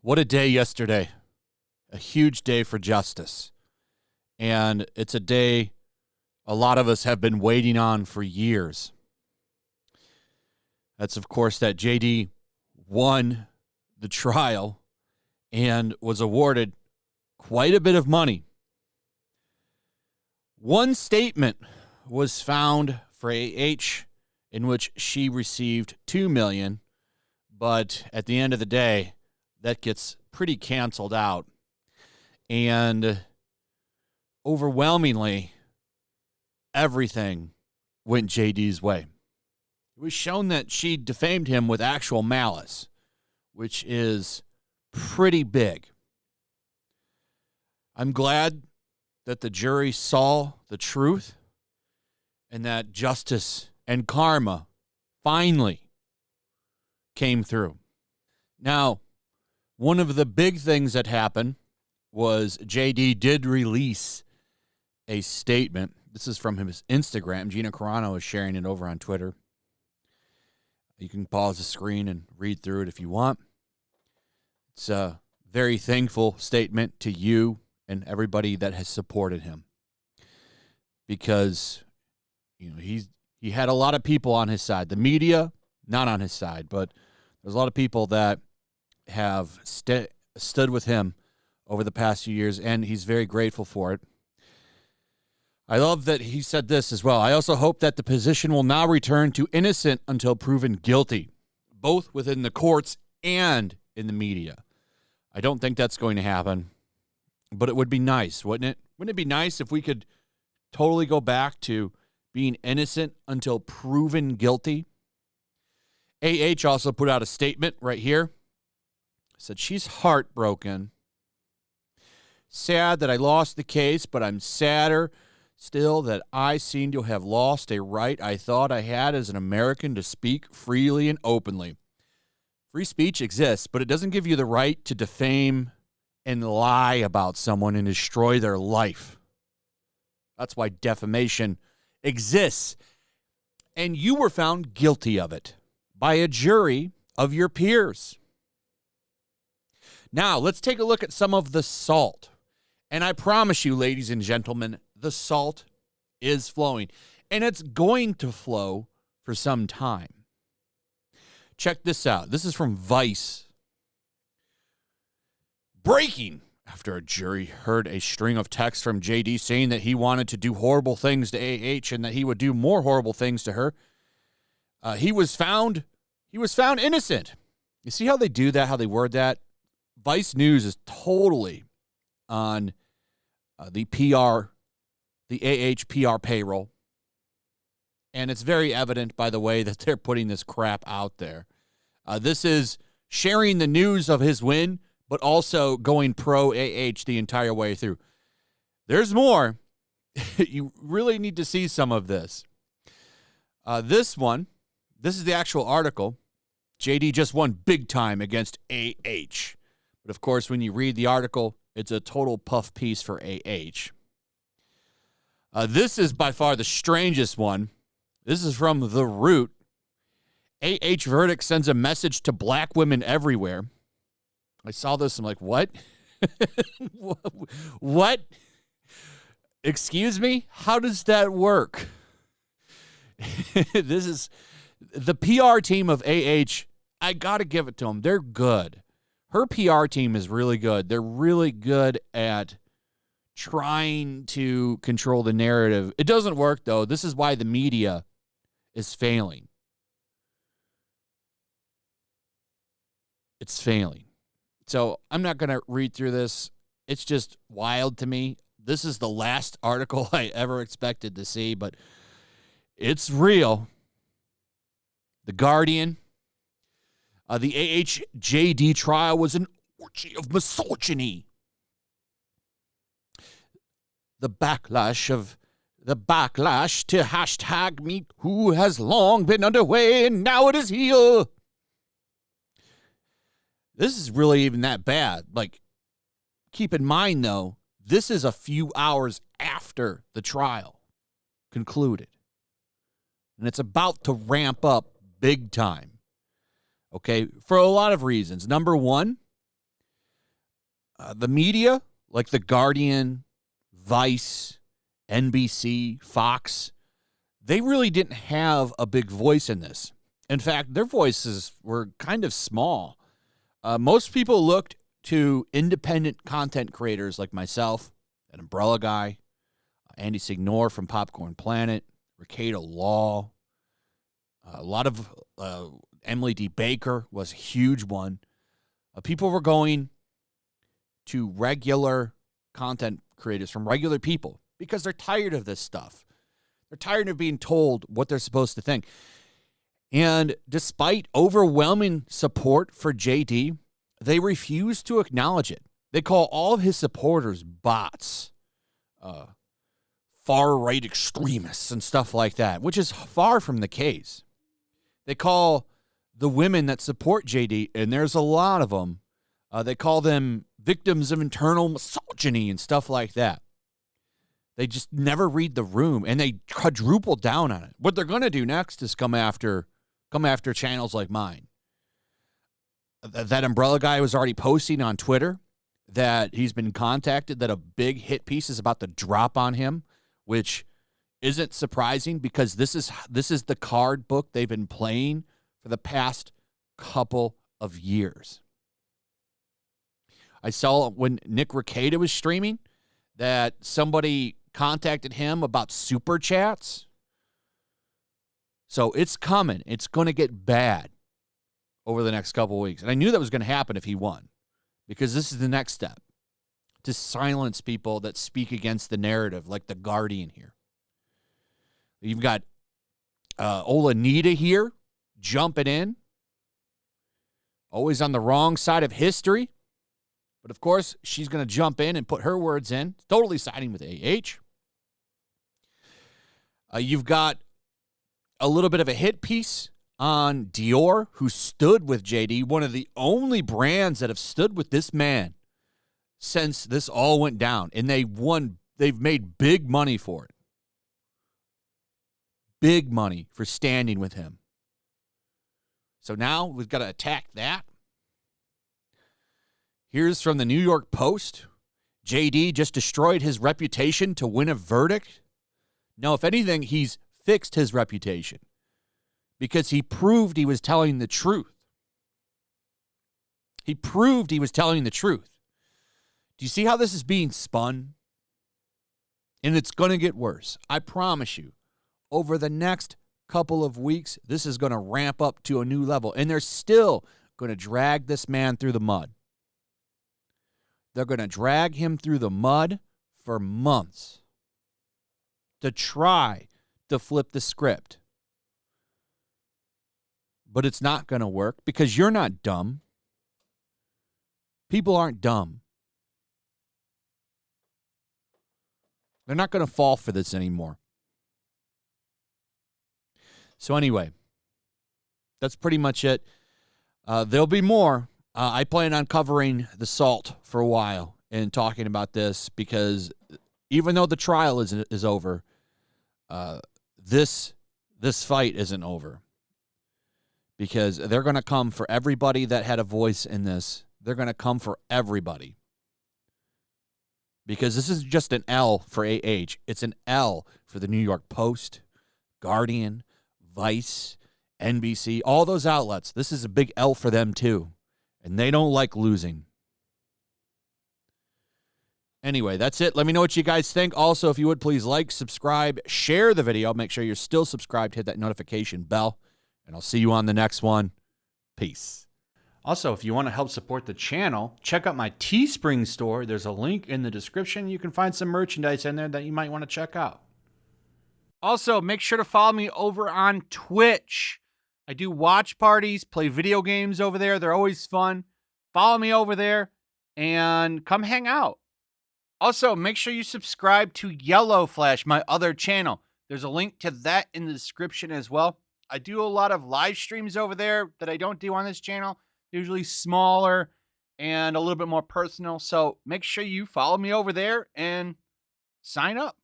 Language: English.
What a day yesterday. A huge day for justice. And it's a day a lot of us have been waiting on for years. That's, of course, that JD won the trial and was awarded quite a bit of money. One statement was found for AH in which she received $2 million, but at the end of the day, that gets pretty canceled out. And overwhelmingly, everything went JD's way. It was shown that she defamed him with actual malice, which is pretty big. I'm glad that the jury saw the truth and that justice and karma finally came through. Now, one of the big things that happened was JD did release a statement. This is from his Instagram. Gina Carano is sharing it over on Twitter. You can pause the screen and read through it if you want. It's a very thankful statement to you and everybody that has supported him, because he had a lot of people on his side. The media, not on his side, but there's a lot of people that have stood with him over the past few years, and he's very grateful for it. I love that he said this as well. I also hope that the position will now return to innocent until proven guilty, both within the courts and in the media. I don't think that's going to happen, but it would be nice, wouldn't it? Wouldn't it be nice if we could totally go back to being innocent until proven guilty? AH also put out a statement right here. Said she's heartbroken. Sad that I lost the case, but I'm sadder still that I seem to have lost a right I thought I had as an American to speak freely and openly. Free speech exists, but it doesn't give you the right to defame and lie about someone and destroy their life. That's why defamation exists. And you were found guilty of it by a jury of your peers. Now, let's take a look at some of the salt. And I promise you, ladies and gentlemen, the salt is flowing. And it's going to flow for some time. Check this out. This is from Vice. Breaking after a jury heard a string of texts from JD saying that he wanted to do horrible things to AH and that he would do more horrible things to her. He was found innocent. You see how they do that, how they word that? Vice News is totally on the AH PR payroll. And it's very evident by the way that they're putting this crap out there. This is sharing the news of his win, but also going pro-AH the entire way through. There's more. You really need to see some of this. This is the actual article. JD just won big time against AH. But, of course, when you read the article, it's a total puff piece for AH. This is by far the strangest one. This is from The Root. AH verdict sends a message to black women everywhere. I saw this. I'm like, what? What? Excuse me? How does that work? This is the PR team of AH. I got to give it to them. They're good. Her PR team is really good. They're really good at trying to control the narrative. It doesn't work, though. This is why the media is failing. It's failing. So I'm not going to read through this. It's just wild to me. This is the last article I ever expected to see, but it's real. The Guardian. The AHJD trial was an orgy of misogyny. The backlash to hashtag #MeToo has long been underway, and now it is here. This is really even that bad. Like, keep in mind, though, this is a few hours after the trial concluded. and it's about to ramp up big time. Okay, for a lot of reasons. Number one, the media, like The Guardian, Vice, NBC, Fox, they really didn't have a big voice in this. In fact, their voices were kind of small. Most people looked to independent content creators like myself, an Umbrella Guy, Andy Signore from Popcorn Planet, Ricardo Law, a lot of Emily D. Baker was a huge one. People were going to regular content creators from regular people because they're tired of this stuff. They're tired of being told what they're supposed to think. And despite overwhelming support for JD, they refuse to acknowledge it. They call all of his supporters bots, far-right extremists and stuff like that, which is far from the case. They call the women that support JD, and there's a lot of them, they call them victims of internal misogyny and stuff like that. They just never read the room, and they quadruple down on it. What they're going to do next is come after channels like mine. That Umbrella Guy was already posting on Twitter that he's been contacted, that a big hit piece is about to drop on him, which isn't surprising because this is the card book they've been playing for the past couple of years. I saw when Nick Rekieta was streaming that somebody contacted him about super chats. So it's coming. It's going to get bad over the next couple of weeks. And I knew that was going to happen if he won, because this is the next step, to silence people that speak against the narrative, like The Guardian here. You've got Olenita here jumping in, always on the wrong side of history. But, of course, she's going to jump in and put her words in, totally siding with AH. You've got a little bit of a hit piece on Dior, who stood with JD, one of the only brands that have stood with this man since this all went down. And they've made big money for it. Big money for standing with him. So now we've got to attack that. Here's from the New York Post. JD just destroyed his reputation to win a verdict. No, if anything, he's fixed his reputation because he proved he was telling the truth. He proved he was telling the truth. Do you see how this is being spun? And it's going to get worse. I promise you. Over the next couple of weeks, this is going to ramp up to a new level. And they're still going to drag this man through the mud. They're going to drag him through the mud for months to try to flip the script. But it's not going to work because you're not dumb. People aren't dumb. They're not going to fall for this anymore. So anyway, that's pretty much it. There'll be more. I plan on covering the salt for a while and talking about this because even though the trial is over, this fight isn't over. Because they're going to come for everybody that had a voice in this. They're going to come for everybody. Because this is just an L for AH. It's an L for the New York Post, Guardian, Vice, NBC, all those outlets. This is a big L for them too. And they don't like losing. Anyway, that's it. Let me know what you guys think. Also, if you would, please like, subscribe, share the video. Make sure you're still subscribed. Hit that notification bell. And I'll see you on the next one. Peace. Also, if you want to help support the channel, check out my Teespring store. There's a link in the description. You can find some merchandise in there that you might want to check out. Also, make sure to follow me over on Twitch. I do watch parties, play video games over there. They're always fun. Follow me over there and come hang out. Also, make sure you subscribe to YellowFlash, my other channel. There's a link to that in the description as well. I do a lot of live streams over there that I don't do on this channel. Usually smaller and a little bit more personal. So make sure you follow me over there and sign up.